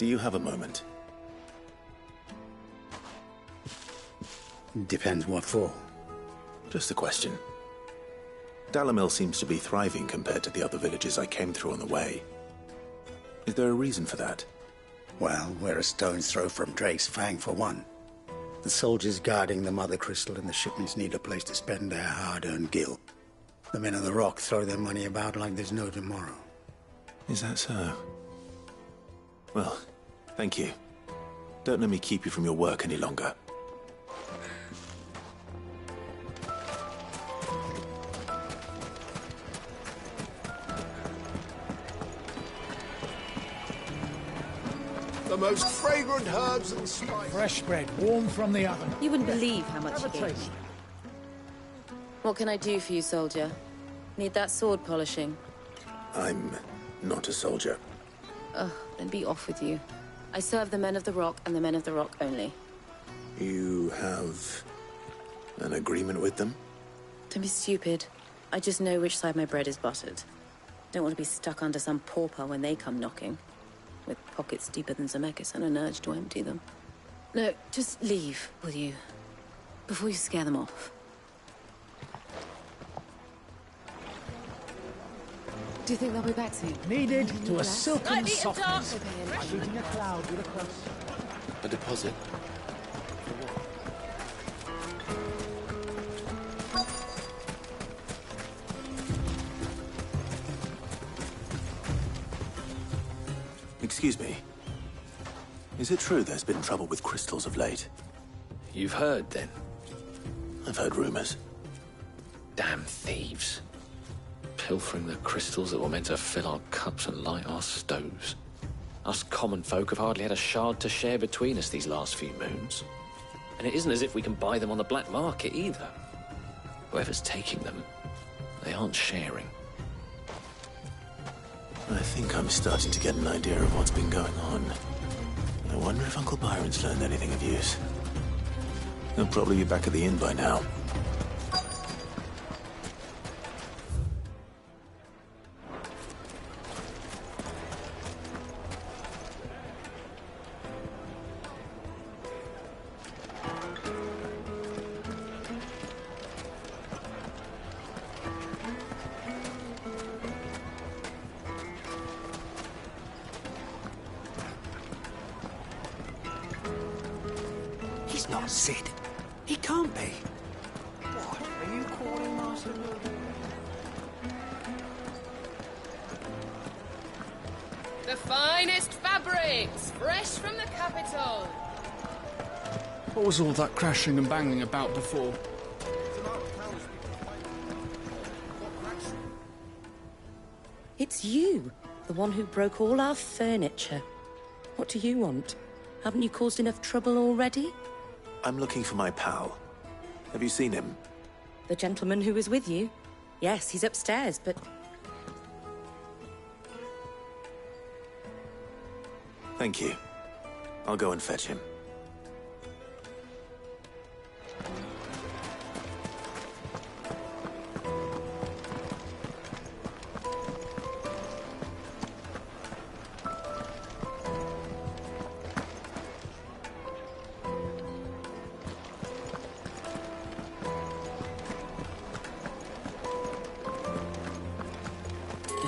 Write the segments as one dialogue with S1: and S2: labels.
S1: Do you have a moment?
S2: Depends what for.
S1: Just a question. Dalamil seems to be thriving compared to the other villages I came through on the way. Is there a reason for that?
S2: Well, we're a stone's throw from Drake's Fang, for one. The soldiers guarding the Mother Crystal and the shipments need a place to spend their hard-earned gil. The men of the Rock throw their money about like there's no tomorrow.
S1: Is that so? Well, thank you. Don't let me keep you from your work any longer.
S3: The most fragrant herbs and spices.
S4: Fresh bread, warm from the oven.
S5: You wouldn't believe how much
S4: Have
S5: he
S4: a
S5: gave me.
S4: taste.
S5: What can I do for you, soldier? Need that sword polishing?
S1: I'm not a soldier.
S5: Ugh, then be off with you. I serve the men of the Rock and the men of the Rock only.
S1: You have an agreement with them?
S5: Don't be stupid. I just know which side my bread is buttered. Don't want to be stuck under some pauper when they come knocking. With pockets deeper than Zemeckis and an urge to empty them. No, just leave, will you? Before you scare them off. Do you think they'll be back soon?
S4: Needed to a silken
S5: Slightly
S4: softness.
S5: dark.
S4: Shooting a cloud with a cross.
S1: A deposit? Excuse me. Is it true there's been trouble with crystals of late?
S6: You've heard, then?
S1: I've heard rumors.
S6: Damn thieves. Pilfering the crystals that were meant to fill our cups and light our stoves. Us common folk have hardly had a shard to share between us these last few moons. And it isn't as if we can buy them on the black market, either. Whoever's taking them, they aren't sharing.
S1: I think I'm starting to get an idea of what's been going on. I wonder if Uncle Byron's learned anything of use. He'll probably be back at the inn by now.
S2: He's not Sid. He can't be.
S3: What are you calling Master William?
S7: The finest fabrics, fresh from the capital.
S8: What was all that crashing and banging about before?
S5: It's you, the one who broke all our furniture. What do you want? Haven't you caused enough trouble already?
S1: I'm looking for my pal. Have you seen him?
S5: The gentleman who was with you? Yes, he's upstairs, but...
S1: Thank you. I'll go and fetch him.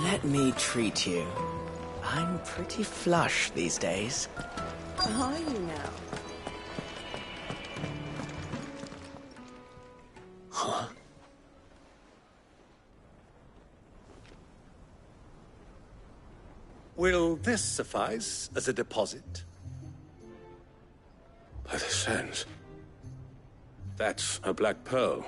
S9: Let me treat you. I'm pretty flush these days.
S5: Are you now?
S1: Huh?
S3: Will this suffice as a deposit?
S10: By the sands. That's a black pearl.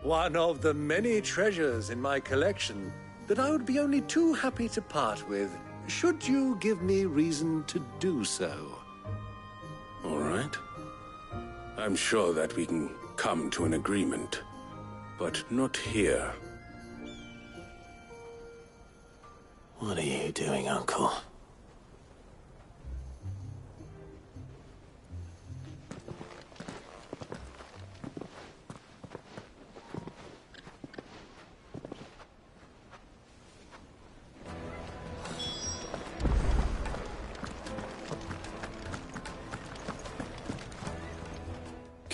S3: One of the many treasures in my collection that I would be only too happy to part with, should you give me reason to do so.
S10: All right. I'm sure that we can come to an agreement, but not here.
S1: What are you doing, Uncle?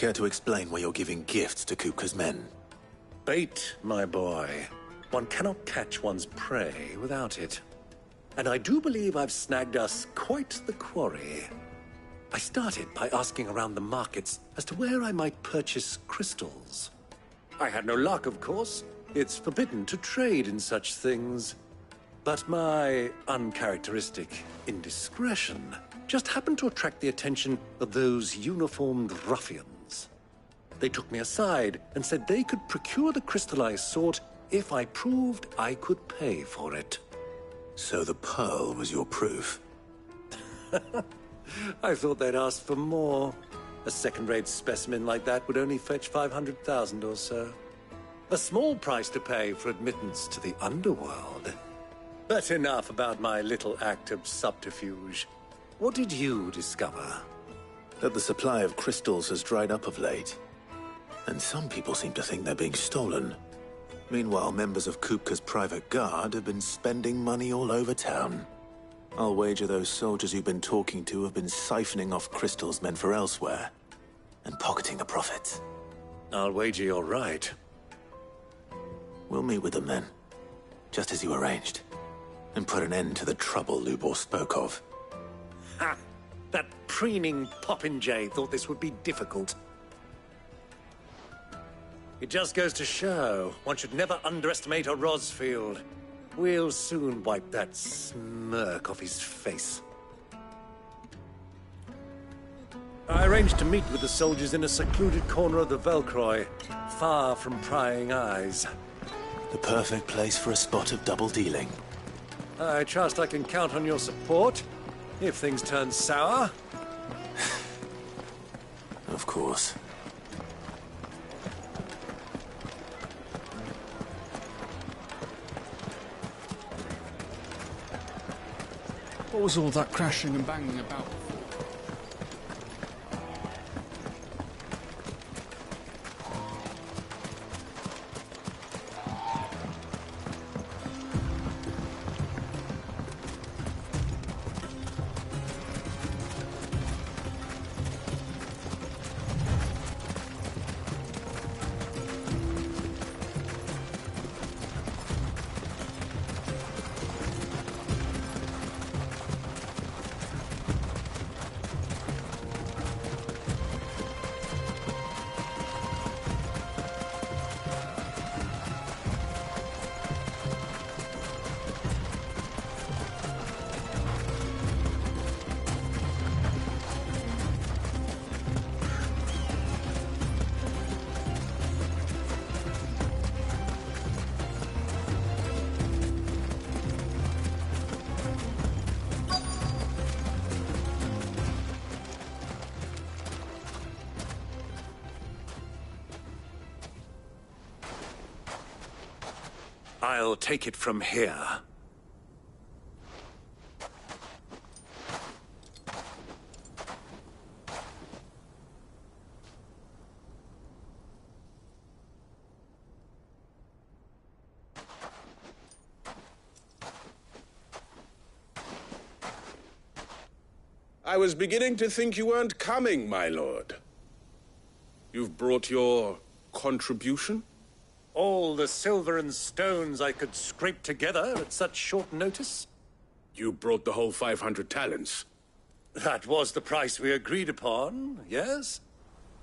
S1: care to explain why you're giving gifts to Kupka's men?
S3: Bait, my boy. One cannot catch one's prey without it. And I do believe I've snagged us quite the quarry. I started by asking around the markets as to where I might purchase crystals. I had no luck, of course. It's forbidden to trade in such things. But my uncharacteristic indiscretion just happened to attract the attention of those uniformed ruffians. They took me aside and said they could procure the crystal I sought if I proved I could pay for it.
S1: So the pearl was your proof?
S3: I thought they'd ask for more. A second-rate specimen like that would only fetch 500,000 or so. A small price to pay for admittance to the underworld. But enough about my little act of subterfuge. What did you discover?
S1: That the supply of crystals has dried up of late. And some people seem to think they're being stolen. Meanwhile, members of Kupka's private guard have been spending money all over town. I'll wager those soldiers you've been talking to have been siphoning off crystals meant for elsewhere, and pocketing the profits.
S3: I'll wager you're right.
S1: We'll meet with them then, just as you arranged, and put an end to the trouble Lubor spoke of.
S3: Ha! That preening popinjay thought this would be difficult. It just goes to show, one should never underestimate a Rosfield. We'll soon wipe that smirk off his face. I arranged to meet with the soldiers in a secluded corner of the Velcroy, far from prying eyes.
S1: The perfect place for a spot of double dealing.
S3: I trust I can count on your support, if things turn sour.
S1: Of course.
S8: What was all that crashing and banging about?
S3: I'll take it from here.
S10: I was beginning to think you weren't coming, my lord. You've brought your contribution?
S3: All the silver and stones I could scrape together at such short notice?
S10: You brought the whole 500 talents.
S3: That was the price we agreed upon, yes?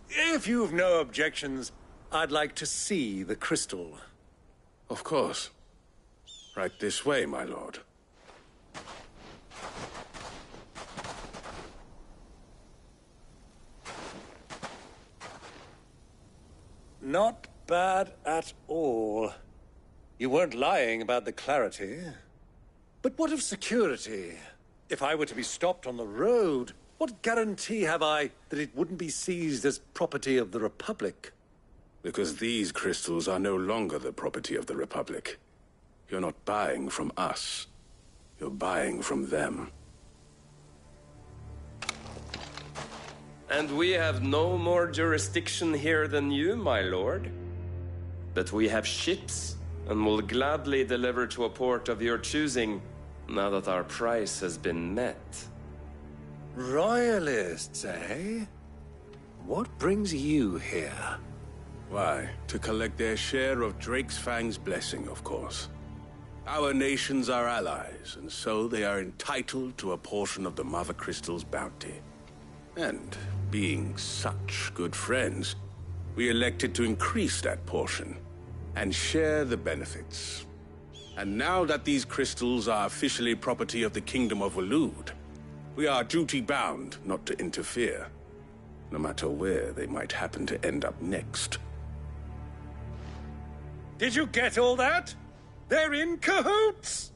S3: If you've no objections, I'd like to see the crystal.
S10: Of course. Right this way, my lord.
S3: Not bad at all. You weren't lying about the clarity. But what of security? If I were to be stopped on the road, what guarantee have I that it wouldn't be seized as property of the Republic?
S10: Because these crystals are no longer the property of the Republic. You're not buying from us. You're buying from them.
S11: And we have no more jurisdiction here than you, my lord. But we have ships, and will gladly deliver to a port of your choosing, now that our price has been met.
S3: Royalists, eh? What brings you here?
S10: Why, to collect their share of Drake's Fang's blessing, of course. Our nations are allies, and so they are entitled to a portion of the Mother Crystal's bounty. And, being such good friends, we elected to increase that portion and share the benefits. And now that these crystals are officially property of the Kingdom of Waloed, we are duty-bound not to interfere, no matter where they might happen to end up next.
S3: Did you get all that? They're in cahoots!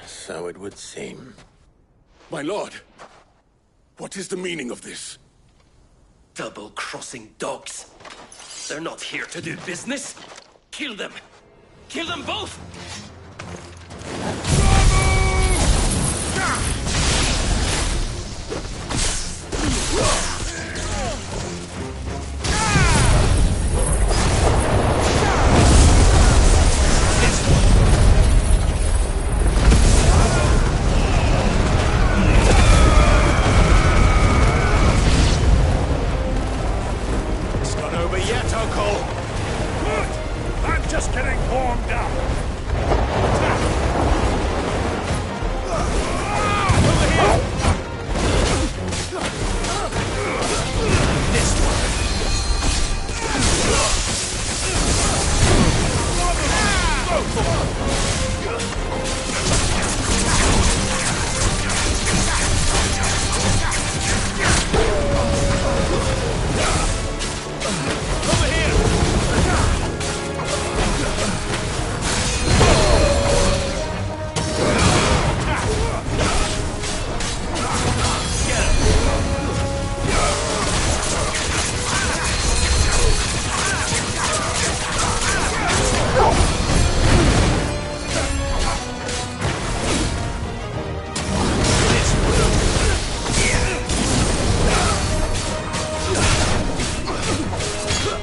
S1: So it would seem.
S10: My lord, what is the meaning of this?
S11: Double-crossing dogs. They're not here to do business. Kill them. Kill them both!
S3: Just getting warmed up.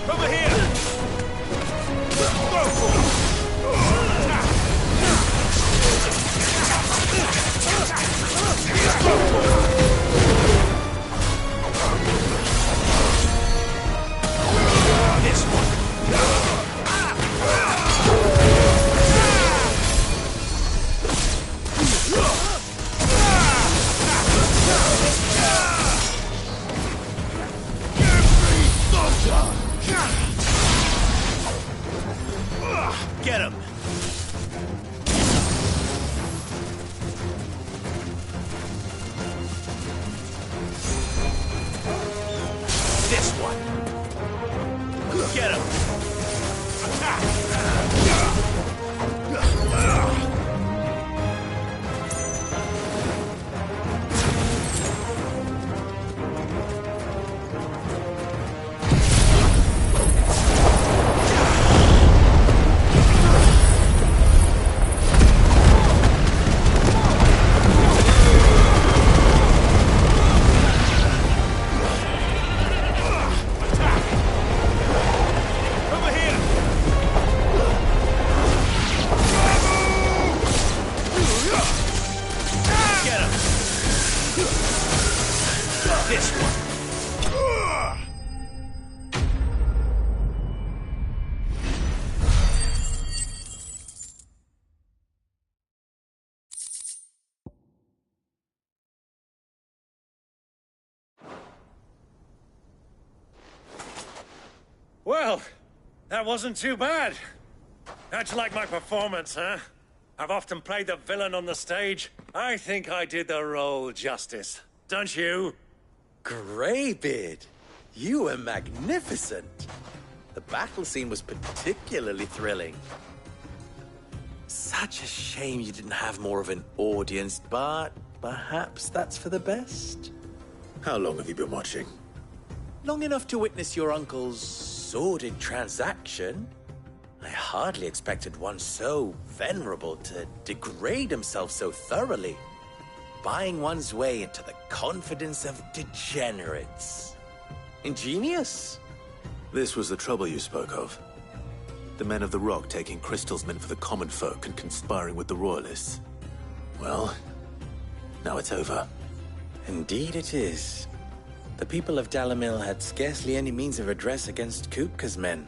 S3: Over here. This one. Over here. Get him! This one! Get him! This one. Well, that wasn't too bad. How'd you like my performance, huh? I've often played the villain on the stage. I think I did the role justice. Don't you?
S9: Greybeard, you were magnificent. The battle scene was particularly thrilling. Such a shame you didn't have more of an audience, but perhaps that's for the best.
S1: How long have you been watching?
S9: Long enough to witness your uncle's sordid transaction. I hardly expected one so venerable to degrade himself so thoroughly. Buying one's way into the confidence of degenerates. Ingenious.
S1: This was the trouble you spoke of. The men of the Rock taking crystals meant for the common folk and conspiring with the Royalists. Well, now it's over.
S9: Indeed it is. The people of Dalamil had scarcely any means of redress against Kupka's men,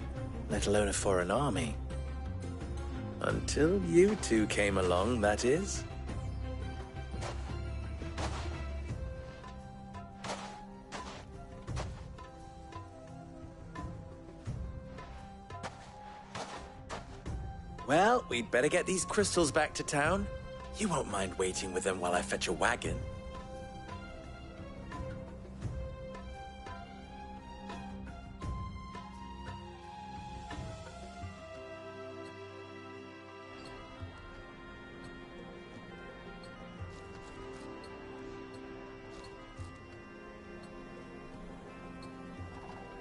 S9: let alone a foreign army. Until you two came along, that is. Well, we'd better get these crystals back to town. You won't mind waiting with them while I fetch a wagon.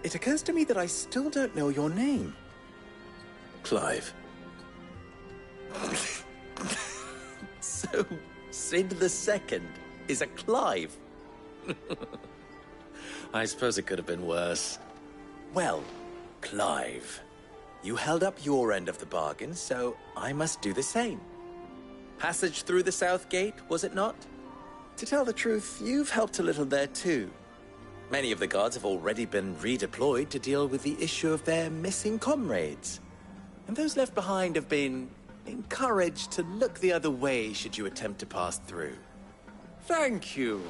S9: It occurs to me that I still don't know your name.
S1: Clive.
S9: So, Sid the Second is a Clive? I suppose it could have been worse. Well, Clive, you held up your end of the bargain, so I must do the same. Passage through the South Gate, was it not? To tell the truth, you've helped a little there too. Many of the guards have already been redeployed to deal with the issue of their missing comrades. And those left behind have been encouraged to look the other way should you attempt to pass through.
S3: Thank you.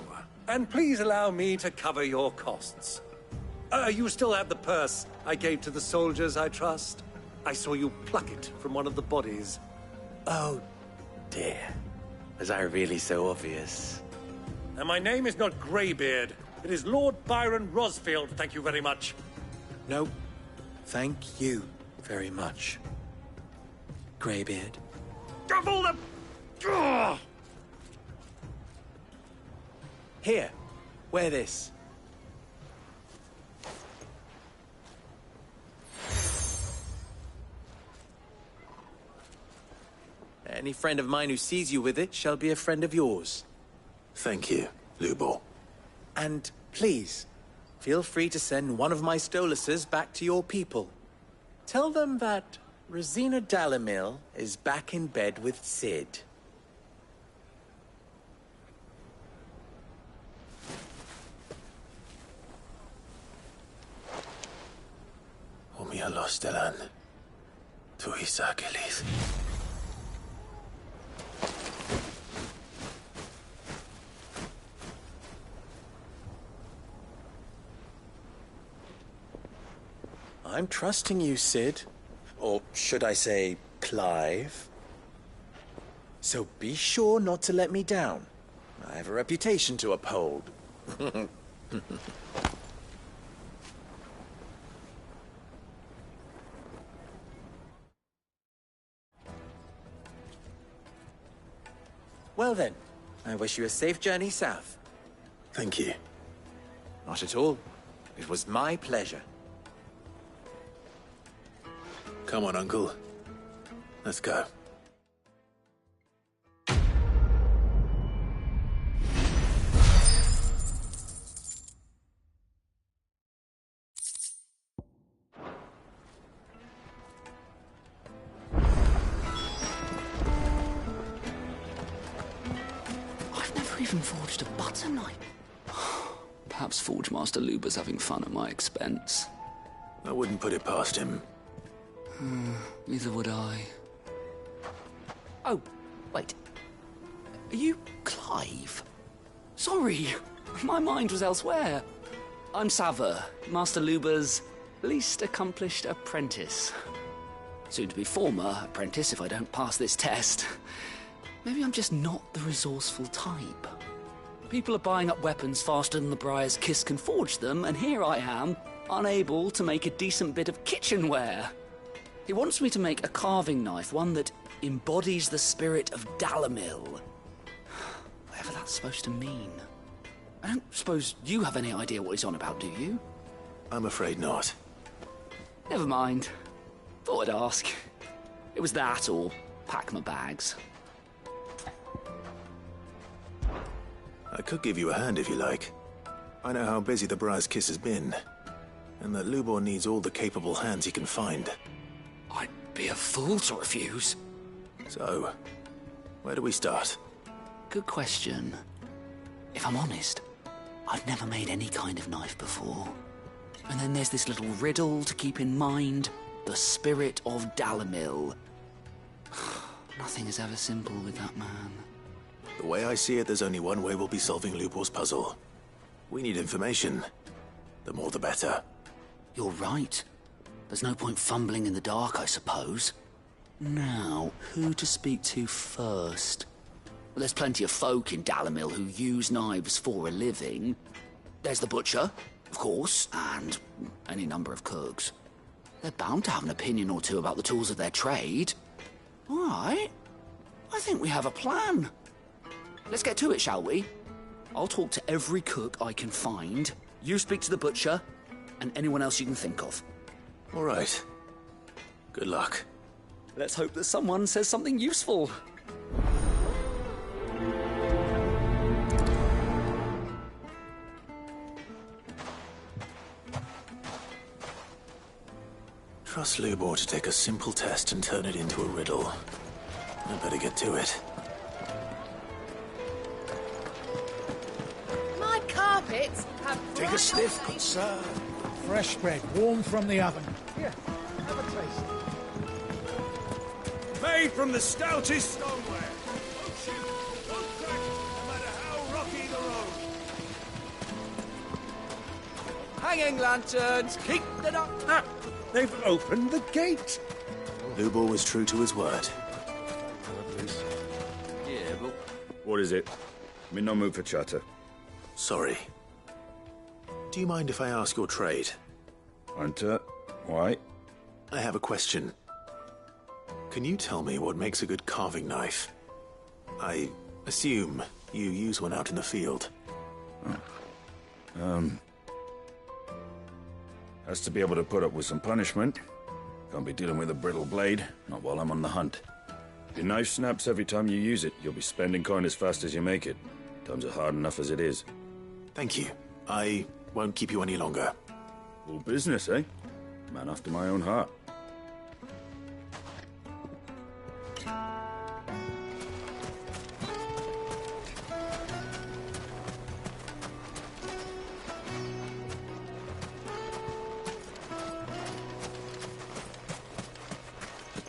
S3: And please allow me to cover your costs. You still have the purse I gave to the soldiers, I trust? I saw you pluck it from one of the bodies.
S9: Oh, dear. Was I really so obvious?
S3: And my name is not Greybeard. It is Lord Byron Rosfield, thank you very much.
S9: No, thank you very much, Greybeard.
S3: Of all the... Ugh!
S9: Here, wear this. Any friend of mine who sees you with it shall be a friend of yours.
S1: Thank you, Lubor.
S9: And please, feel free to send one of my Stoluses back to your people. Tell them that Rosina Dalamil is back in bed with Sid.
S1: Omialos Delan. Tuisa Kelis.
S9: I'm trusting you, Sid. Or should I say, Clive. So be sure not to let me down. I have a reputation to uphold. Well then, I wish you a safe journey south.
S1: Thank you.
S9: Not at all. It was my pleasure.
S1: Come on, Uncle. Let's go.
S8: I've never even forged a butter knife. Perhaps Forge Master Luber's having fun at my expense.
S1: I wouldn't put it past him.
S8: Neither would I.
S12: Oh, wait. Are you Clive?
S8: Sorry, my mind was elsewhere. I'm Sava, Master Luber's least accomplished apprentice. Soon to be former apprentice if I don't pass this test. Maybe I'm just not the resourceful type. People are buying up weapons faster than the Briar's Kiss can forge them, and here I am, unable to make a decent bit of kitchenware. He wants me to make a carving knife, one that embodies the spirit of Dalamil. Whatever that's supposed to mean. I don't suppose you have any idea what he's on about, do you?
S1: I'm afraid not.
S8: Never mind. Thought I'd ask. It was that or pack my bags.
S1: I could give you a hand if you like. I know how busy the Briar's Kiss has been, and that Lubor needs all the capable hands he can find.
S8: I'd be a fool to refuse.
S1: So, where do we start?
S8: Good question. If I'm honest, I've never made any kind of knife before. And then there's this little riddle to keep in mind. The spirit of Dalamil. Nothing is ever simple with that man.
S1: The way I see it, there's only one way we'll be solving Lubor's puzzle. We need information. The more the better.
S8: You're right. There's no point fumbling in the dark, I suppose. Now, who to speak to first? Well, there's plenty of folk in Dalamil who use knives for a living. There's the butcher, of course, and any number of cooks. They're bound to have an opinion or two about the tools of their trade. All right. I think we have a plan. Let's get to it, shall we? I'll talk to every cook I can find. You speak to the butcher, and anyone else you can think of.
S1: All right. Good luck.
S8: Let's hope that someone says something useful.
S1: Trust Lubor to take a simple test and turn it into a riddle. I better get to it.
S7: My carpets have
S2: Take a sniff, good sir.
S4: Fresh bread, warm from the oven. Here, have a taste.
S10: Made from the stoutest stoneware. Don't shoot, don't crack, no matter how rocky the road.
S12: Hanging lanterns, keep the duck.
S10: Ah, they've opened the gate.
S1: Lubor was true to his word.
S12: Yeah, but...
S13: What is it? I'm in no mood for chatter.
S1: Sorry. Do you mind if I ask your trade?
S13: Hunter, why?
S1: I have a question. Can you tell me what makes a good carving knife? I assume you use one out in the field.
S13: Has to be able to put up with some punishment. Can't be dealing with a brittle blade, not while I'm on the hunt. If your knife snaps every time you use it, you'll be spending coin as fast as you make it. Times are hard enough as it is.
S1: Thank you. I won't keep you any longer.
S13: All business, eh? Man after my own heart.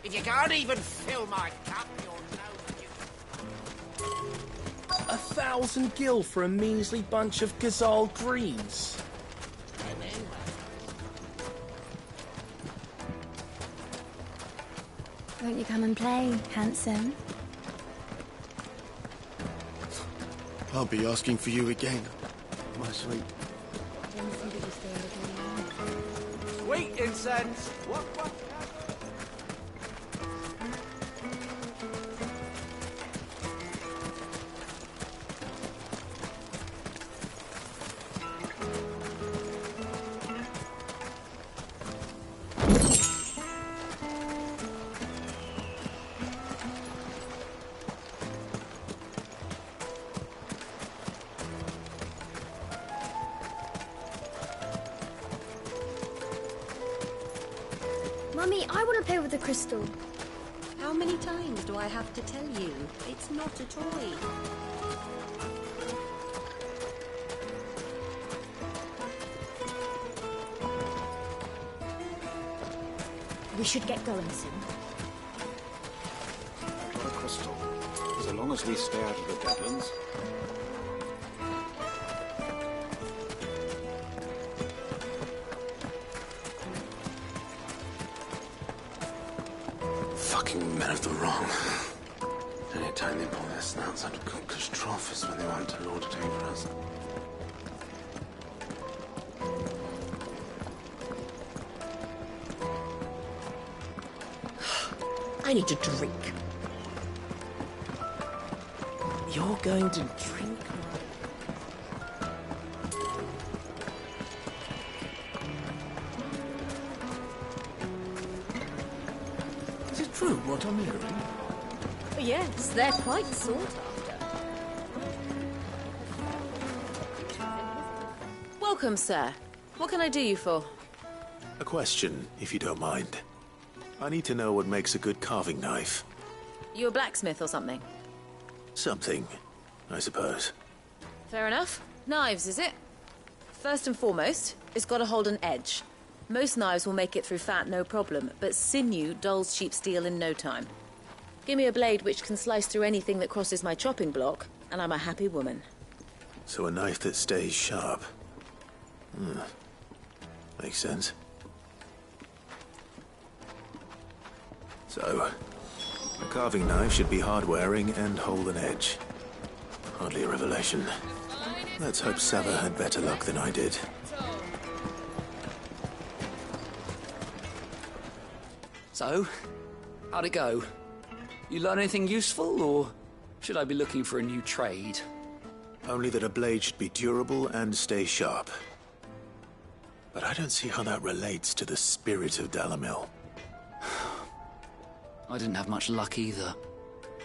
S12: If you can't even fill my cup, you'll know.
S14: 1,000 gil for a measly bunch of Gazal greens.
S15: Won't you come and play, handsome?
S2: I'll be asking for you again, my sweet.
S12: Sweet incense. What?
S15: Mummy, I want to play with the crystal.
S16: How many times do I have to tell you? It's not a toy.
S15: We should get going soon.
S2: I've got a crystal. As long as we stay out of the Deadlands.
S1: Fucking men of the wrong. Any time they pull their snouts out of cookers' trough is when they want to lord it over us.
S16: I need a drink.
S14: You're going to drink? Is it true what I'm hearing?
S15: Yes, they're quite sought after.
S5: Welcome, sir. What can I do you for?
S1: A question, if you don't mind. I need to know what makes a good carving knife.
S5: You a blacksmith or something?
S1: Something, I suppose.
S5: Fair enough. Knives, is it? First and foremost, it's got to hold an edge. Most knives will make it through fat no problem, but sinew dulls cheap steel in no time. Give me a blade which can slice through anything that crosses my chopping block, and I'm a happy woman.
S1: So a knife that stays sharp. Makes sense. So, a carving knife should be hard-wearing and hold an edge. Hardly a revelation. Let's hope Sava had better luck than I did.
S8: So, how'd it go? You learn anything useful, or should I be looking for a new trade?
S1: Only that a blade should be durable and stay sharp. But I don't see how that relates to the spirit of Dalamil.
S8: I didn't have much luck either.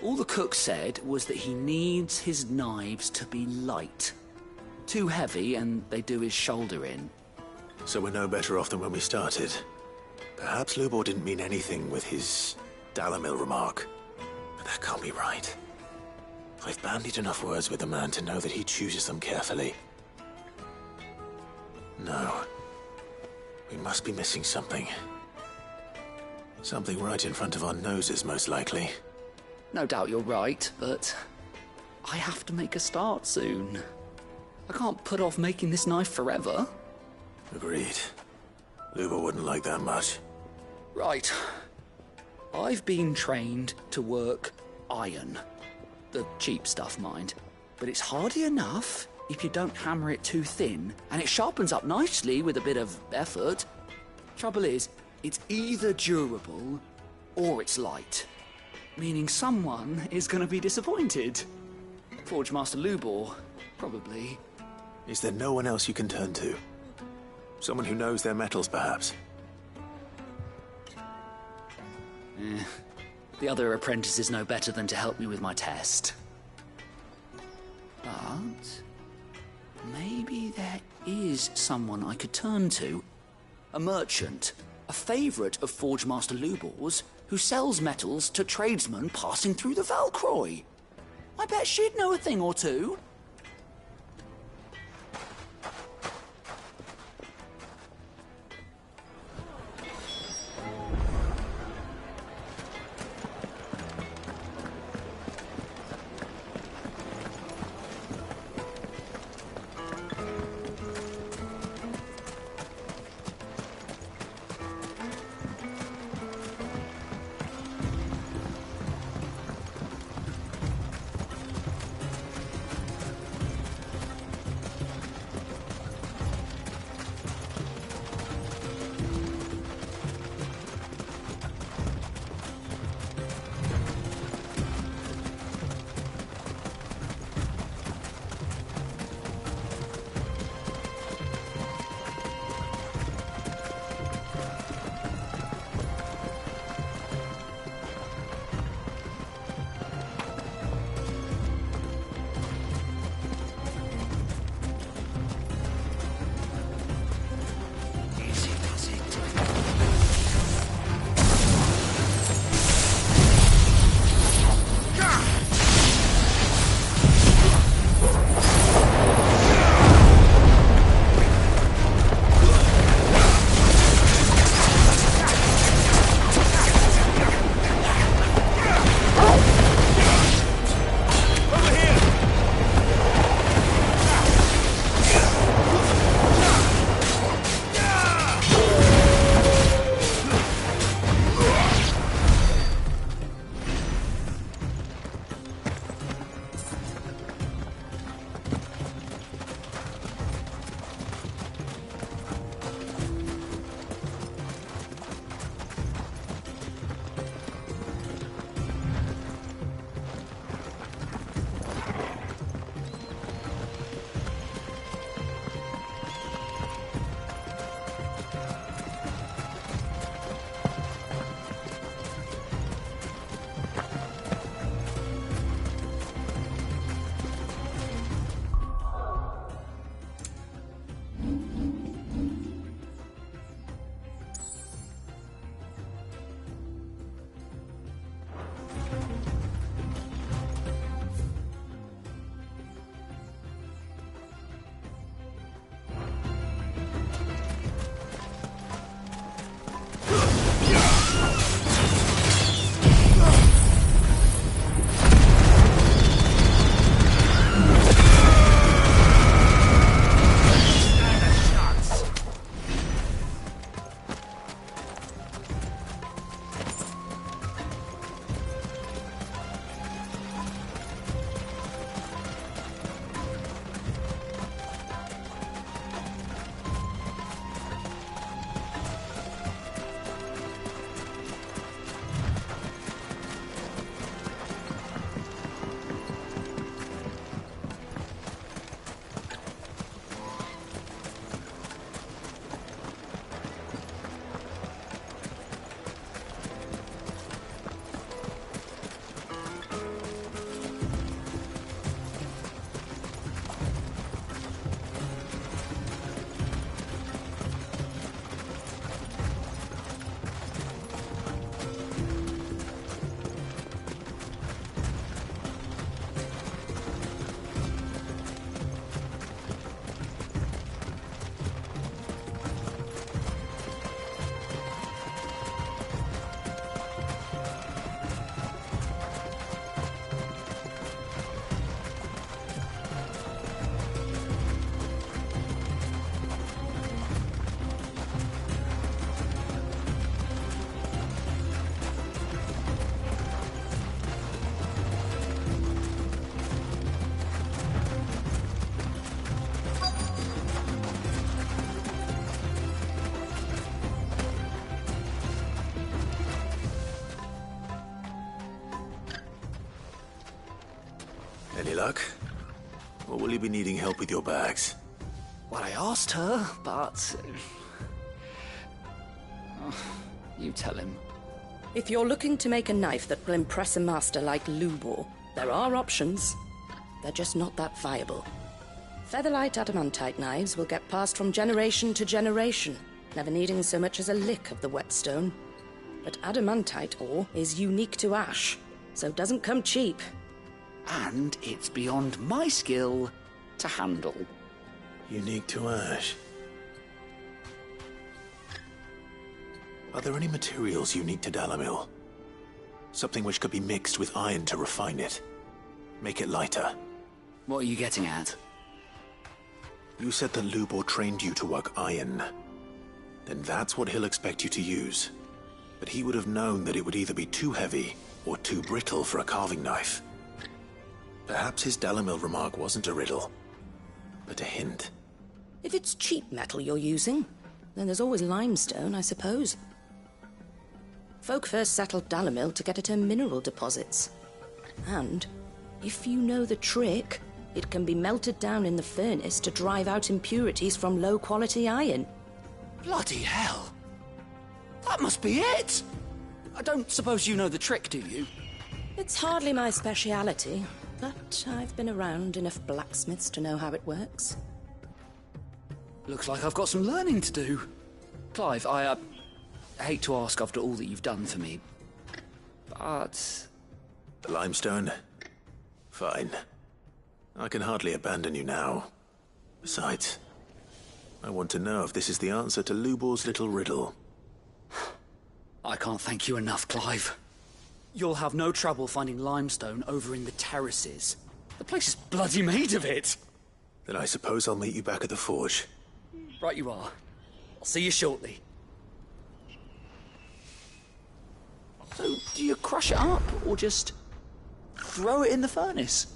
S8: All the cook said was that he needs his knives to be light. Too heavy and they do his shoulder in.
S1: So we're no better off than when we started. Perhaps Lubor didn't mean anything with his Dalamil remark. But that can't be right. I've bandied enough words with the man to know that he chooses them carefully. No. We must be missing something. Something right in front of our noses, most likely.
S8: No doubt you're right, but I have to make a start soon. I can't put off making this knife forever.
S1: Agreed. Lubor wouldn't like that much.
S8: Right. I've been trained to work iron. The cheap stuff, mind. But it's hardy enough if you don't hammer it too thin, and it sharpens up nicely with a bit of effort. Trouble is, it's either durable or it's light. Meaning someone is going to be disappointed. Forge Master Lubor, probably.
S1: Is there no one else you can turn to? Someone who knows their metals, perhaps?
S8: The other apprentices know better than to help me with my test. But maybe there is someone I could turn to. A merchant, a favourite of Forge Master Lubor's, who sells metals to tradesmen passing through the Valcroy. I bet she'd know a thing or two.
S1: luck? Or will you be needing help with your bags?
S8: Well, I asked her, but... you tell him.
S17: If you're looking to make a knife that will impress a master like Lubor, there are options. They're just not that viable. Featherlight adamantite knives will get passed from generation to generation, never needing so much as a lick of the whetstone. But adamantite ore is unique to ash, so doesn't come cheap.
S8: And it's beyond my skill to handle.
S1: Unique to ash? Are there any materials unique to Dalamil? Something which could be mixed with iron to refine it. Make it lighter.
S8: What are you getting at?
S1: You said that Lubor trained you to work iron. Then that's what he'll expect you to use. But he would have known that it would either be too heavy or too brittle for a carving knife. Perhaps his Dalamil remark wasn't a riddle, but a hint.
S17: If it's cheap metal you're using, then there's always limestone, I suppose. Folk first settled Dalamil to get at her mineral deposits. And, if you know the trick, it can be melted down in the furnace to drive out impurities from low-quality iron.
S8: Bloody hell! That must be it! I don't suppose you know the trick, do you?
S17: It's hardly my speciality, but I've been around enough blacksmiths to know how it works.
S8: Looks like I've got some learning to do. Clive, I hate to ask after all that you've done for me, but...
S1: The limestone? Fine. I can hardly abandon you now. Besides, I want to know if this is the answer to Lubor's little riddle.
S8: I can't thank you enough, Clive. You'll have no trouble finding limestone over in the terraces. The place is bloody made of it.
S1: Then I suppose I'll meet you back at the forge.
S8: Right you are. I'll see you shortly. So, do you crush it up, or just throw it in the furnace?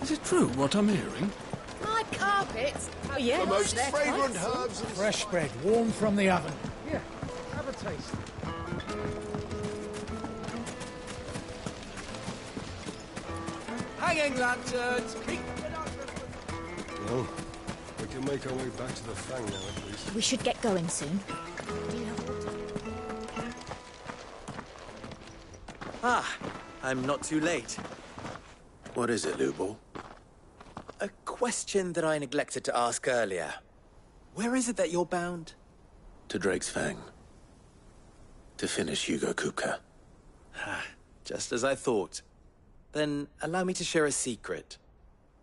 S10: Is it true what I'm hearing?
S7: My carpets?
S15: Oh, yes.
S4: The most
S15: they're
S4: fragrant
S15: quite
S4: herbs and... Fresh bread, warm from the oven. Here, have a taste.
S14: Hanging lanterns! Keep...
S10: Well, we can make our way back to the Fang now, at least.
S15: We should get going soon.
S9: Ah, I'm not too late.
S1: What is it, Lubor?
S9: A question that I neglected to ask earlier. Where is it that you're bound?
S1: To Drake's Fang. To finish Hugo Kupka.
S9: Just as I thought. Then allow me to share a secret.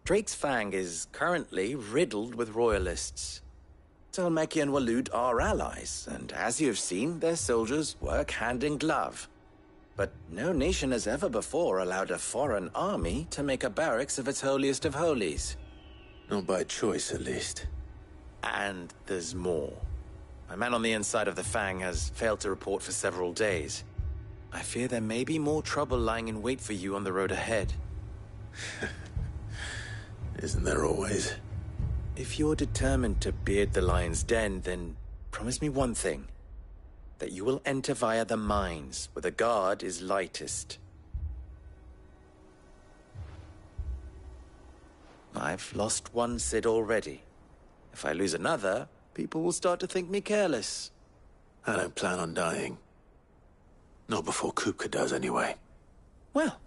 S9: Drake's Fang is currently riddled with royalists. Talmeki and Walud are allies, and as you have seen, their soldiers work hand in glove. But no nation has ever before allowed a foreign army to make a barracks of its holiest of holies.
S1: Not by choice, at least.
S9: And there's more. My man on the inside of the Fang has failed to report for several days. I fear there may be more trouble lying in wait for you on the road ahead.
S1: Isn't there always?
S9: If you're determined to beard the lion's den, then promise me one thing. That you will enter via the mines, where the guard is lightest. I've lost one Cid already. If I lose another, people will start to think me careless.
S1: I don't plan on dying. Not before Kupka does, anyway.
S9: Well,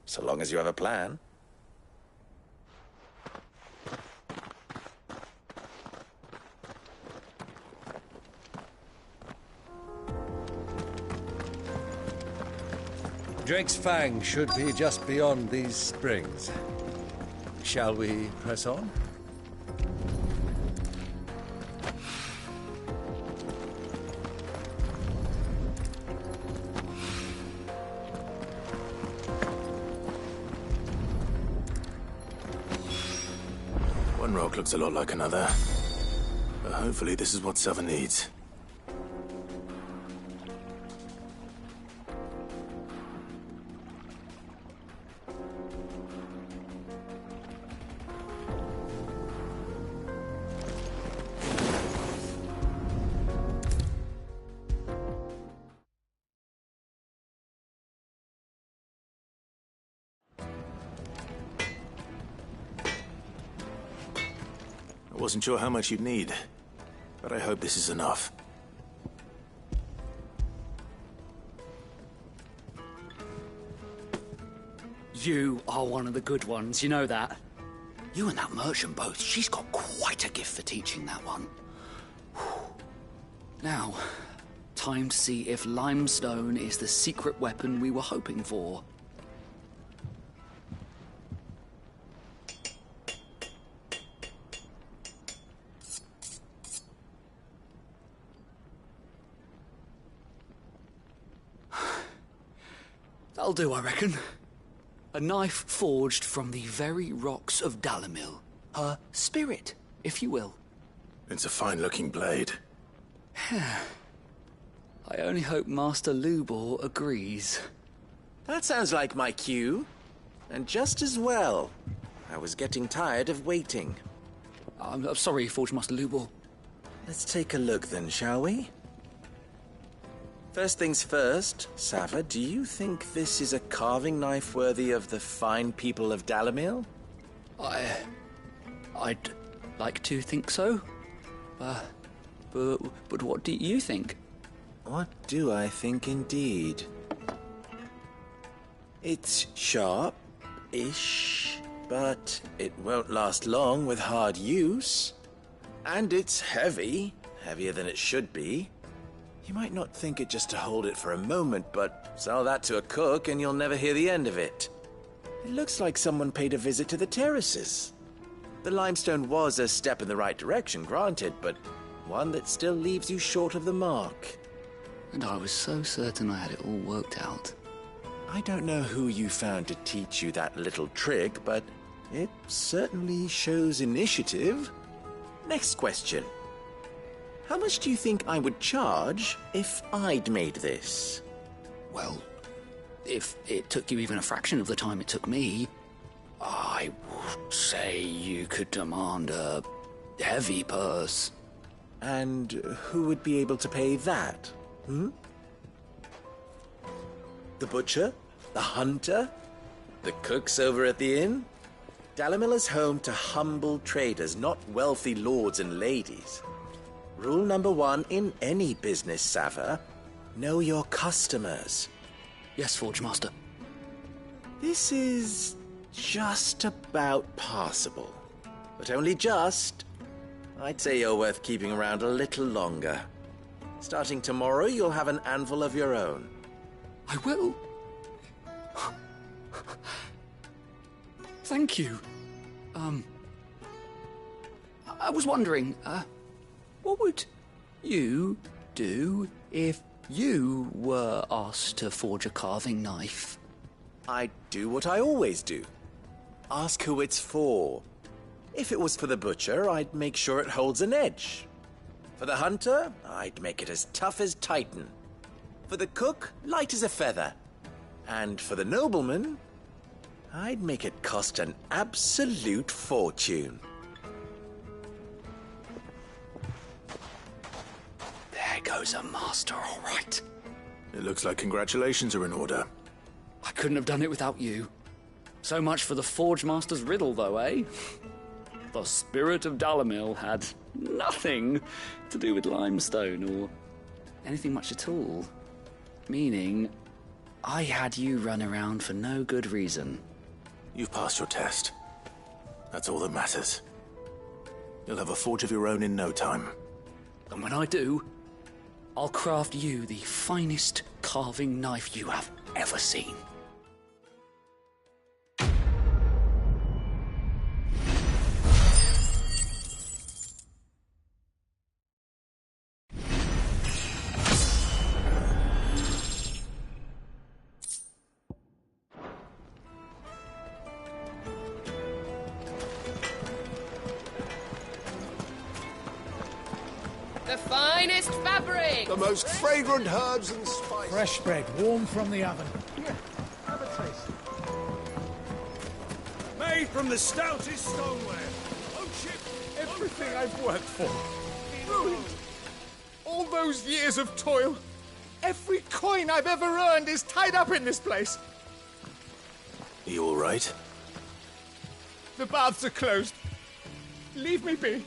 S9: so long as you have a plan.
S18: Drake's Fang should be just beyond these springs.
S9: Shall we press on?
S1: One rock looks a lot like another. But hopefully this is what Sava needs. I wasn't sure how much you'd need, but I hope this is enough.
S8: You are one of the good ones, you know that. You and that merchant both, she's got quite a gift for teaching that one. Now, time to see if limestone is the secret weapon we were hoping for. That'll do, I reckon. A knife forged from the very rocks of Dalamil. Her spirit, if you will.
S1: It's a fine-looking blade.
S8: I only hope Master Lubor agrees.
S9: That sounds like my cue. And just as well. I was getting tired of waiting.
S8: I'm sorry, Forge Master Lubor.
S9: Let's take a look then, shall we? First things first, Sava, do you think this is a carving knife worthy of the fine people of Dalamil?
S8: I'd like to think so. But what do you think?
S9: What do I think indeed? It's sharp-ish, but it won't last long with hard use. And it's heavy, heavier than it should be. You might not think it just to hold it for a moment, but sell that to a cook and you'll never hear the end of it. It looks like someone paid a visit to the terraces. The limestone was a step in the right direction, granted, but one that still leaves you short of the mark.
S8: And I was so certain I had it all worked out.
S9: I don't know who you found to teach you that little trick, but it certainly shows initiative. Next question. How much do you think I would charge if I'd made this?
S8: Well, if it took you even a fraction of the time it took me, I would say you could demand a heavy purse.
S9: And who would be able to pay that? The butcher? The hunter? The cooks over at the inn? Dalamil is home to humble traders, not wealthy lords and ladies. Rule number 1 in any business, Sava. Know your customers.
S8: Yes, Forge Master.
S9: This is just about passable. But only just. I'd say you're worth keeping around a little longer. Starting tomorrow, you'll have an anvil of your own.
S8: I will. Thank you. I was wondering, what would you do if you were asked to forge a carving knife?
S9: I'd do what I always do. Ask who it's for. If it was for the butcher, I'd make sure it holds an edge. For the hunter, I'd make it as tough as Titan. For the cook, light as a feather. And for the nobleman, I'd make it cost an absolute fortune.
S8: There goes a master, all right.
S1: It looks like congratulations are in order.
S8: I couldn't have done it without you. So much for the Forge Master's riddle, though, eh? The spirit of Dalamil had nothing to do with limestone or anything much at all. Meaning, I had you run around for no good reason.
S1: You've passed your test. That's all that matters. You'll have a forge of your own in no time.
S8: And when I do, I'll craft you the finest carving knife you have ever seen.
S7: The finest fabric.
S12: The most fragrant herbs and spices.
S4: Fresh bread, warm from the oven. Here, have a taste.
S10: Made from the stoutest stoneware. Oh, shit!
S18: Everything I've worked for. Ruined. All those years of toil. Every coin I've ever earned is tied up in this place.
S1: You all right?
S18: The baths are closed. Leave me be.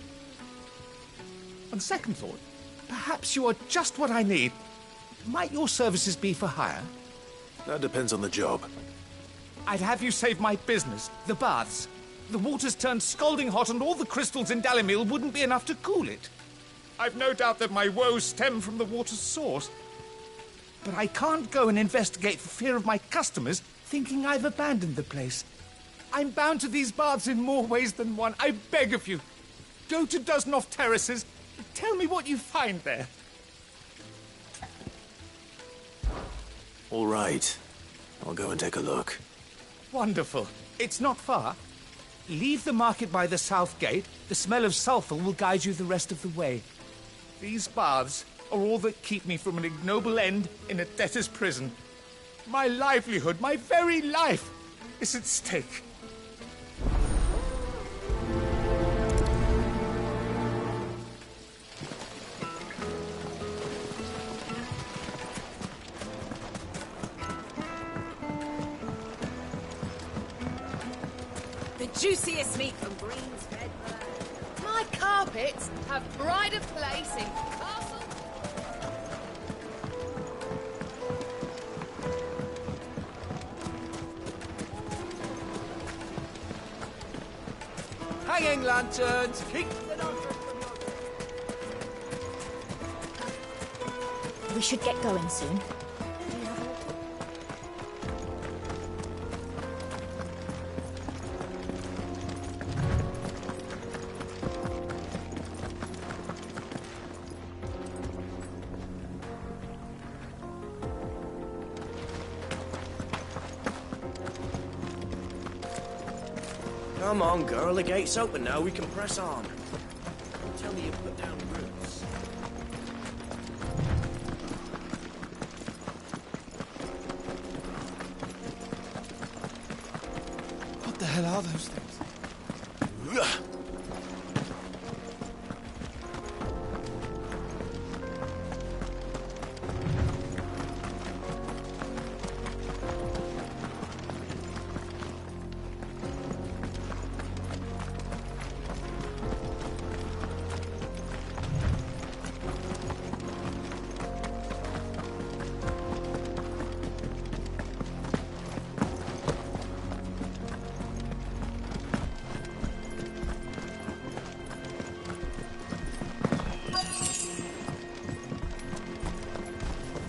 S18: On second thought, perhaps you are just what I need. Might your services be for hire?
S1: That depends on the job.
S18: I'd have you save my business, the baths. The water's turned scalding hot and all the crystals in Dalimil wouldn't be enough to cool it. I've no doubt that my woes stem from the water's source. But I can't go and investigate for fear of my customers thinking I've abandoned the place. I'm bound to these baths in more ways than one. I beg of you, go to Dusnoff Terraces. Tell me what you find there.
S1: All right. I'll go and take a look.
S18: Wonderful. It's not far. Leave the market by the south gate. The smell of sulphur will guide you the rest of the way. These baths are all that keep me from an ignoble end in a debtor's prison. My livelihood, my very life, is at stake.
S7: The juiciest meat from Green's Bed. My carpets have pride of place in Castle.
S9: Hanging lanterns, keep the nonsense from your...
S15: We should get going soon.
S9: Come on, girl, the gate's open now, we can press on. Tell me you put down roots.
S18: What the hell are those things?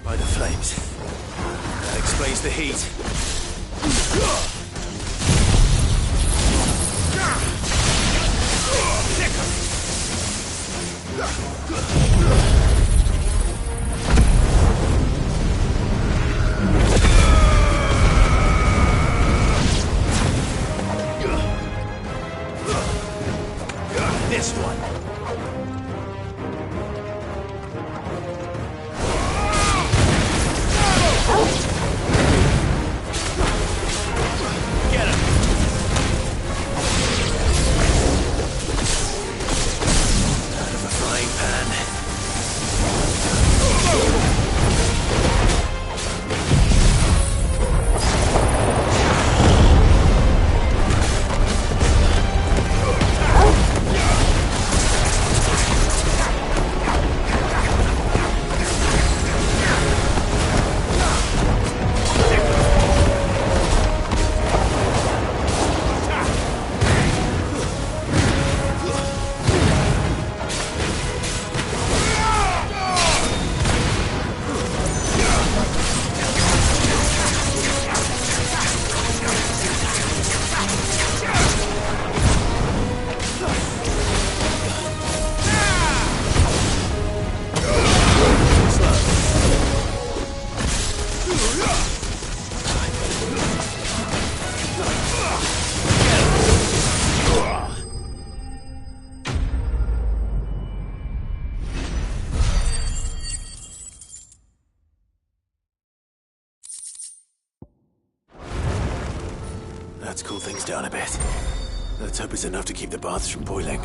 S1: By the flames. That explains the heat. This one. Let's cool things down a bit. Let's hope it's enough to keep the baths from boiling.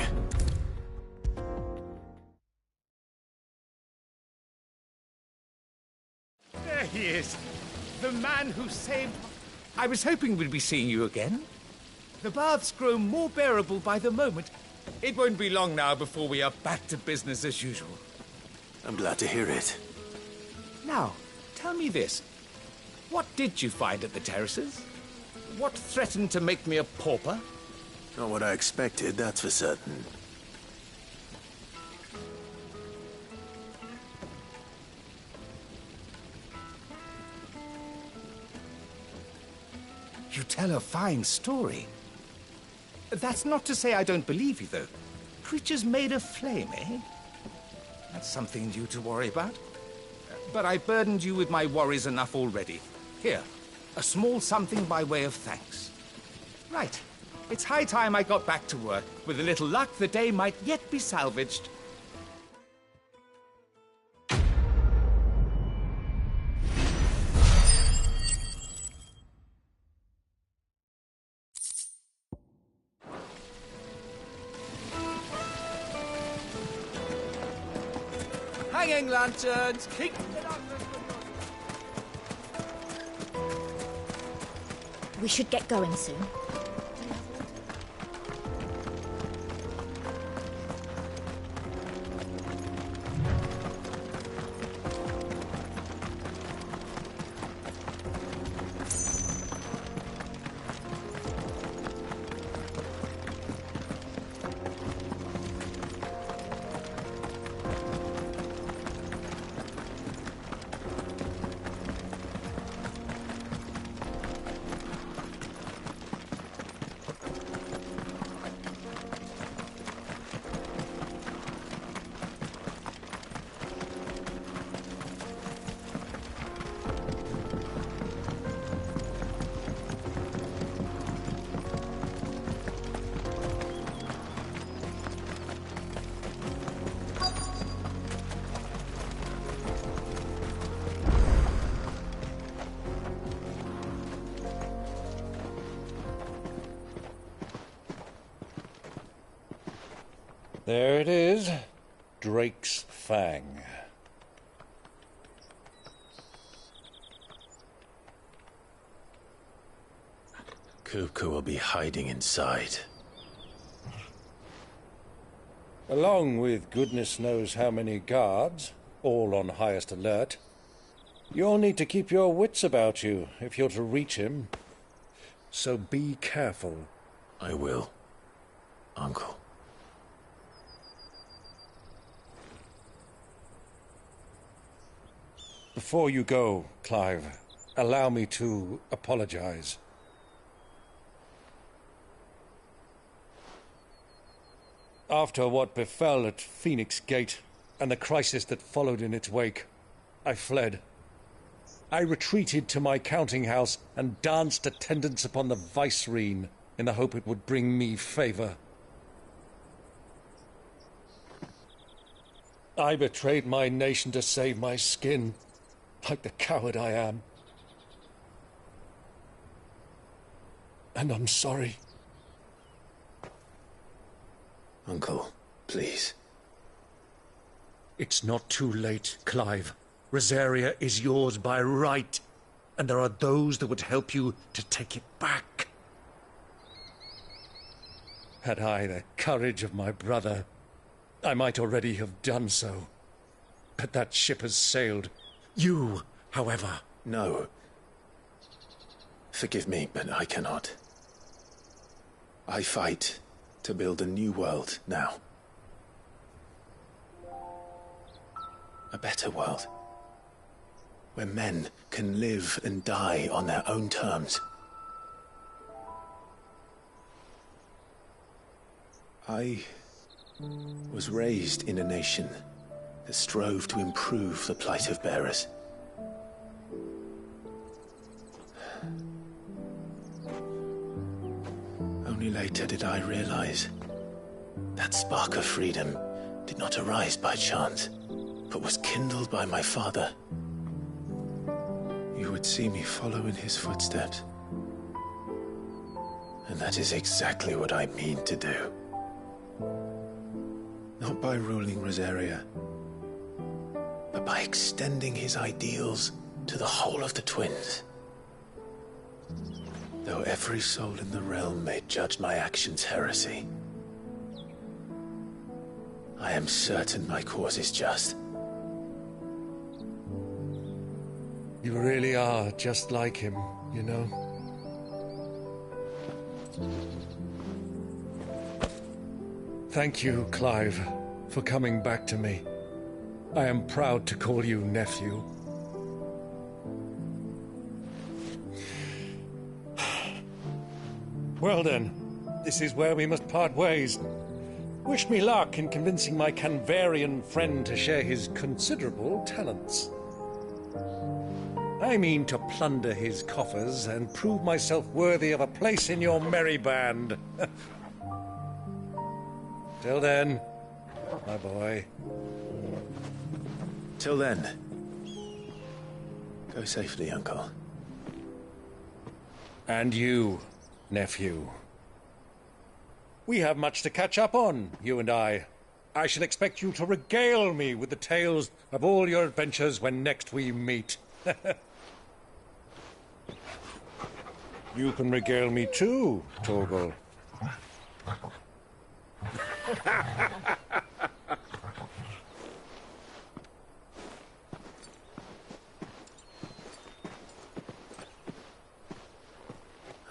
S18: There he is. The man who saved... I was hoping we'd be seeing you again. The baths grow more bearable by the moment. It won't be long now before we are back to business as usual.
S1: I'm glad to hear it.
S18: Now, tell me this. What did you find at the terraces? What threatened to make me a pauper?
S1: Not what I expected, that's for certain.
S18: You tell a fine story. That's not to say I don't believe you, though. Creatures made of flame, eh? That's something new to worry about. But I burdened you with my worries enough already. Here, a small something by way of thanks. Right. It's high time I got back to work. With a little luck, the day might yet be salvaged.
S14: Hanging lanterns, keep it up.
S15: We should get going soon.
S19: There it is. Drake's Fang.
S1: Kupka will be hiding inside.
S19: Along with goodness knows how many guards, all on highest alert. You'll need to keep your wits about you if you're to reach him. So be careful.
S1: I will, Uncle.
S19: Before you go, Clive, allow me to apologize. After what befell at Phoenix Gate and the crisis that followed in its wake, I fled. I retreated to my counting house and danced attendance upon the vicereine in the hope it would bring me favor. I betrayed my nation to save my skin, like the coward I am. And I'm sorry.
S1: Uncle, please.
S19: It's not too late, Clive. Rosaria is yours by right, and there are those that would help you to take it back. Had I the courage of my brother, I might already have done so. But that ship has sailed. You, however...
S1: No. Forgive me, but I cannot. I fight to build a new world now. A better world. Where men can live and die on their own terms. I was raised in a nation that strove to improve the plight of bearers. Only later did I realize that spark of freedom did not arise by chance, but was kindled by my father. You would see me follow in his footsteps. And that is exactly what I mean to do. Not by ruling Rosaria, but by extending his ideals to the whole of the twins. Though every soul in the realm may judge my actions heresy, I am certain my cause is just.
S19: You really are just like him, you know? Thank you, Clive, for coming back to me. I am proud to call you nephew. Well then, this is where we must part ways. Wish me luck in convincing my Canvarian friend to share his considerable talents. I mean to plunder his coffers and prove myself worthy of a place in your merry band. Till then, my boy.
S1: Till then, go safely, Uncle.
S19: And you, nephew. We have much to catch up on, you and I. I shall expect you to regale me with the tales of all your adventures when next we meet. You can regale me too, Torgal.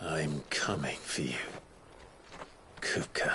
S1: I'm coming for you, Kupka.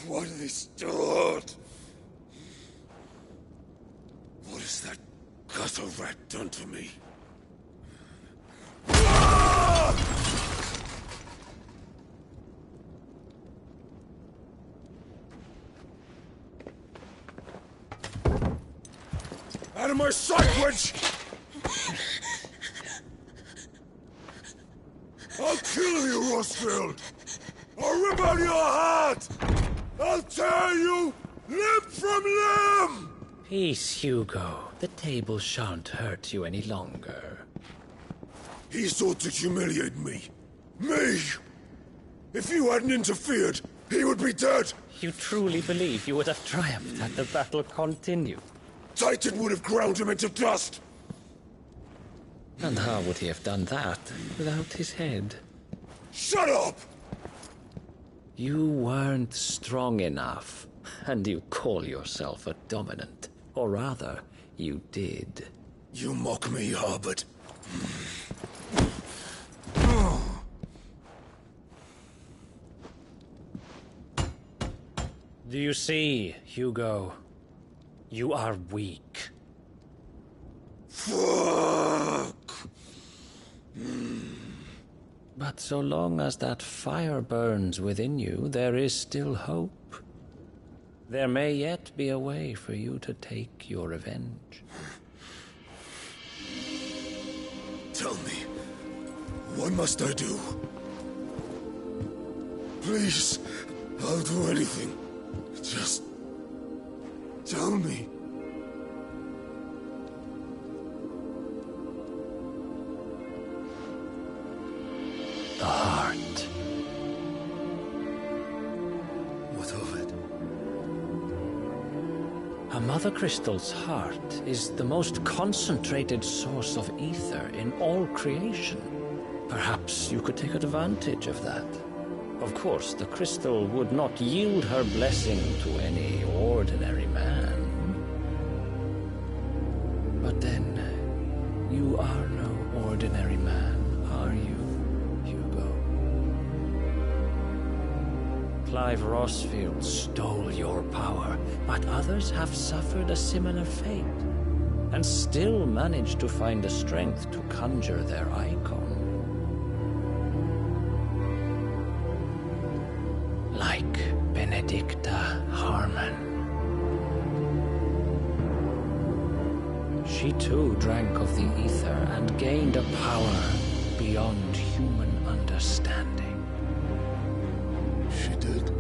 S13: Why do they start? What has that gutter rat done to me? Out of my sight, witch! I'll kill you, Rosfield! I'll rip out your heart! I'll tear you limb from limb!
S20: Peace, Hugo. The table shan't hurt you any longer.
S13: He sought to humiliate me. Me! If you hadn't interfered, he would be dead!
S20: You truly believe you would have triumphed had the battle continued?
S13: Titan would have ground him into dust!
S20: And how would he have done that without his head?
S13: Shut up!
S20: You weren't strong enough, and you call yourself a dominant. Or rather, you did.
S13: You mock me, Harbert.
S20: Do you see, Hugo? You are weak.
S13: Fuck!
S20: But so long as that fire burns within you, there is still hope. There may yet be a way for you to take your revenge.
S13: Tell me, what must I do? Please, I'll do anything. Just tell me.
S20: The heart.
S13: What of it?
S20: A Mother Crystal's heart is the most concentrated source of ether in all creation. Perhaps you could take advantage of that. Of course, the crystal would not yield her blessing to any ordinary man. But then, you You are no ordinary man, are you, Hugo? Clive Rossfield stole your power, but others have suffered a similar fate, and still managed to find the strength to conjure their icon. Like Benedicta Harmon. She too drank of the ether and gained a power beyond human understanding.
S2: She did.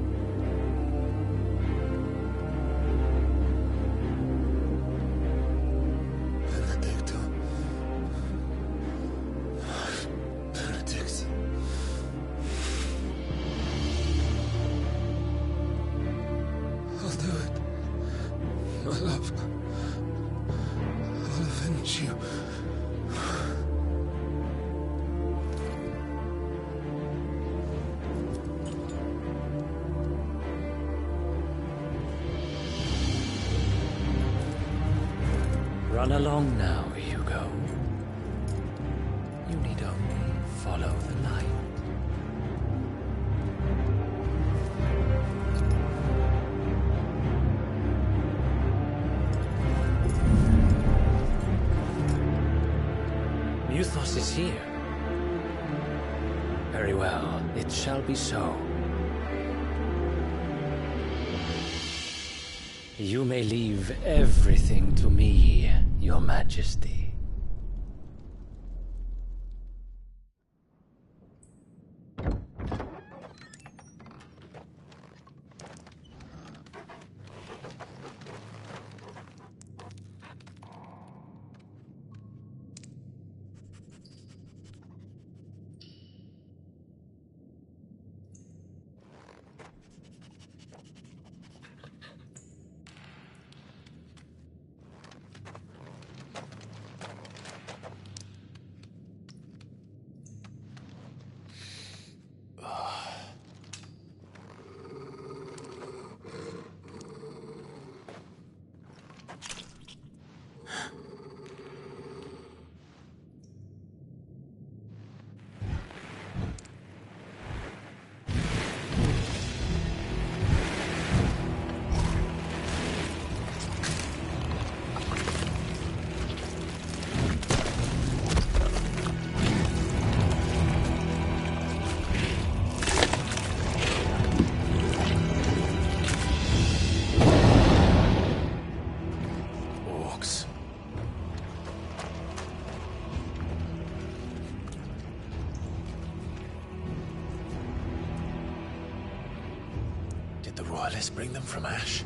S2: Benedicta. Benedict. I'll do it. My love. I'll avenge you.
S20: Run along now, Hugo. You need only follow the light. Muthos is here. Very well, it shall be so. You may leave everything to me, Your Majesty.
S1: Did the Royalists bring them from Ash?